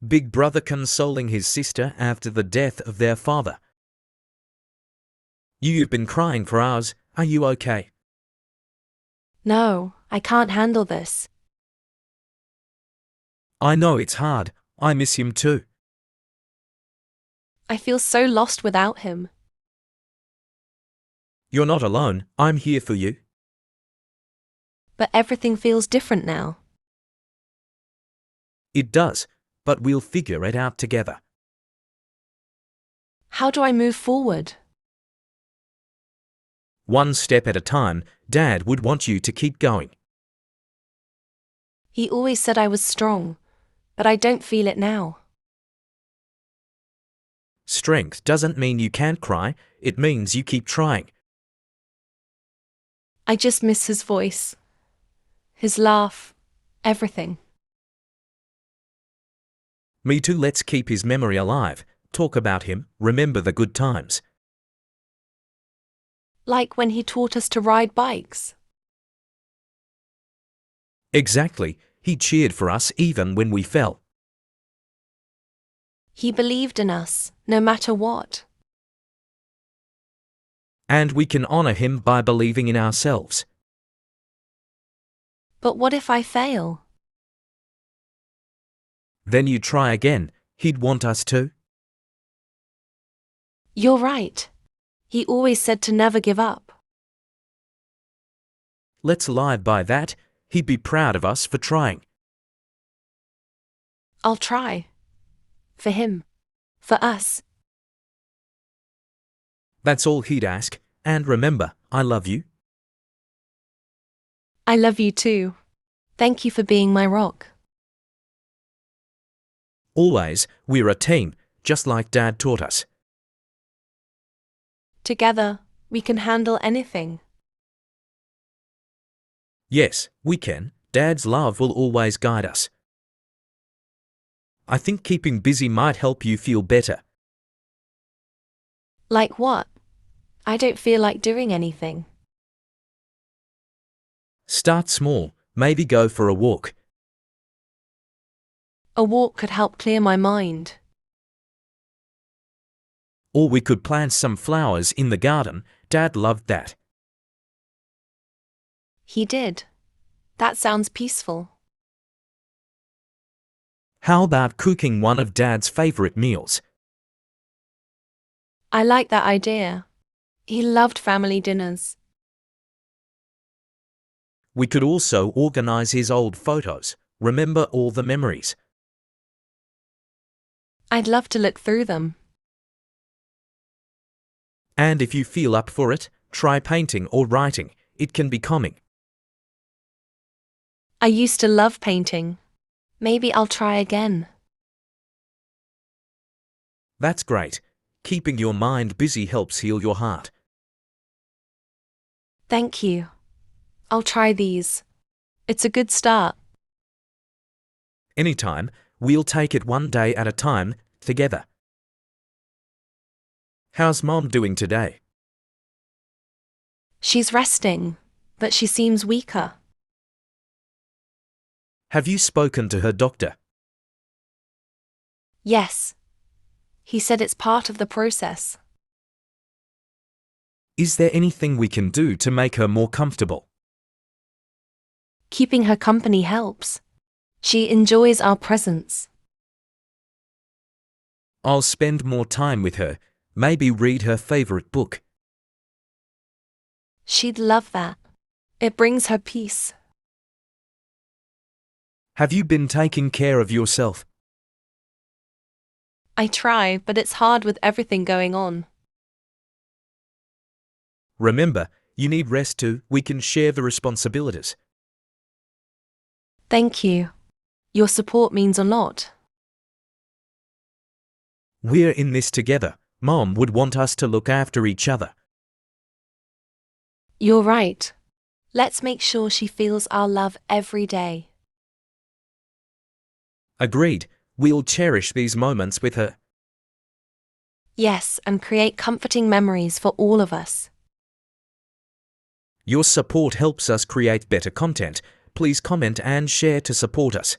Big brother consoling his sister after the death of their father. You've been crying for hours. Are you okay? No, I can't handle this. I know it's hard. I miss him too. I feel so lost without him. You're not alone. I'm here for you. But everything feels different now. It does, but we'll figure it out together. How do I move forward? One step at a time. Dad would want you to keep going. He always said I was strong, but I don't feel it now. Strength doesn't mean you can't cry. It means you keep trying. I just miss his voice, his laugh, everything. Me too. Let's keep his memory alive. Talk about him. Remember the good times. Like when he taught us to ride bikes. Exactly. He cheered for us even when we fell. He believed in us, no matter what. And we can honor him by believing in ourselves. But what if I fail? Then you try again. He'd want us to. You're right. He always said to never give up. Let's live by that. He'd be proud of us for trying. I'll try. For him. For us. That's all he'd ask. And remember, I love you. I love you too. Thank you for being my rock. Always, we're a team, just like Dad taught us. Together, we can handle anything. Yes, we can. Dad's love will always guide us. I think keeping busy might help you feel better. Like what? I don't feel like doing anything. Start small. Maybe go for a walk. A walk could help clear my mind. Or we could plant some flowers in the garden. Dad loved that. He did. That sounds peaceful. How about cooking one of Dad's favorite meals? I like that idea. He loved family dinners. We could also organize his old photos. Remember all the memories. I'd love to look through them. And if you feel up for it, try painting or writing. It can be calming. I used to love painting. Maybe I'll try again. That's great. Keeping your mind busy helps heal your heart. Thank you. I'll try these. It's a good start. Anytime, we'll take it one day at a time, together. How's Mom doing today? She's resting, but she seems weaker. Have you spoken to her doctor? Yes. He said it's part of the process. Is there anything we can do to make her more comfortable? Keeping her company helps. She enjoys our presence. I'll spend more time with her. Maybe read her favorite book. She'd love that. It brings her peace. Have you been taking care of yourself? I try, but it's hard with everything going on. Remember, you need rest too. We can share the responsibilities. Thank you. Your support means a lot. We're in this together. Mom would want us to look after each other. You're right. Let's make sure she feels our love every day. Agreed. We'll cherish these moments with her. Yes, and create comforting memories for all of us. Your support helps us create better content. Please comment and share to support us.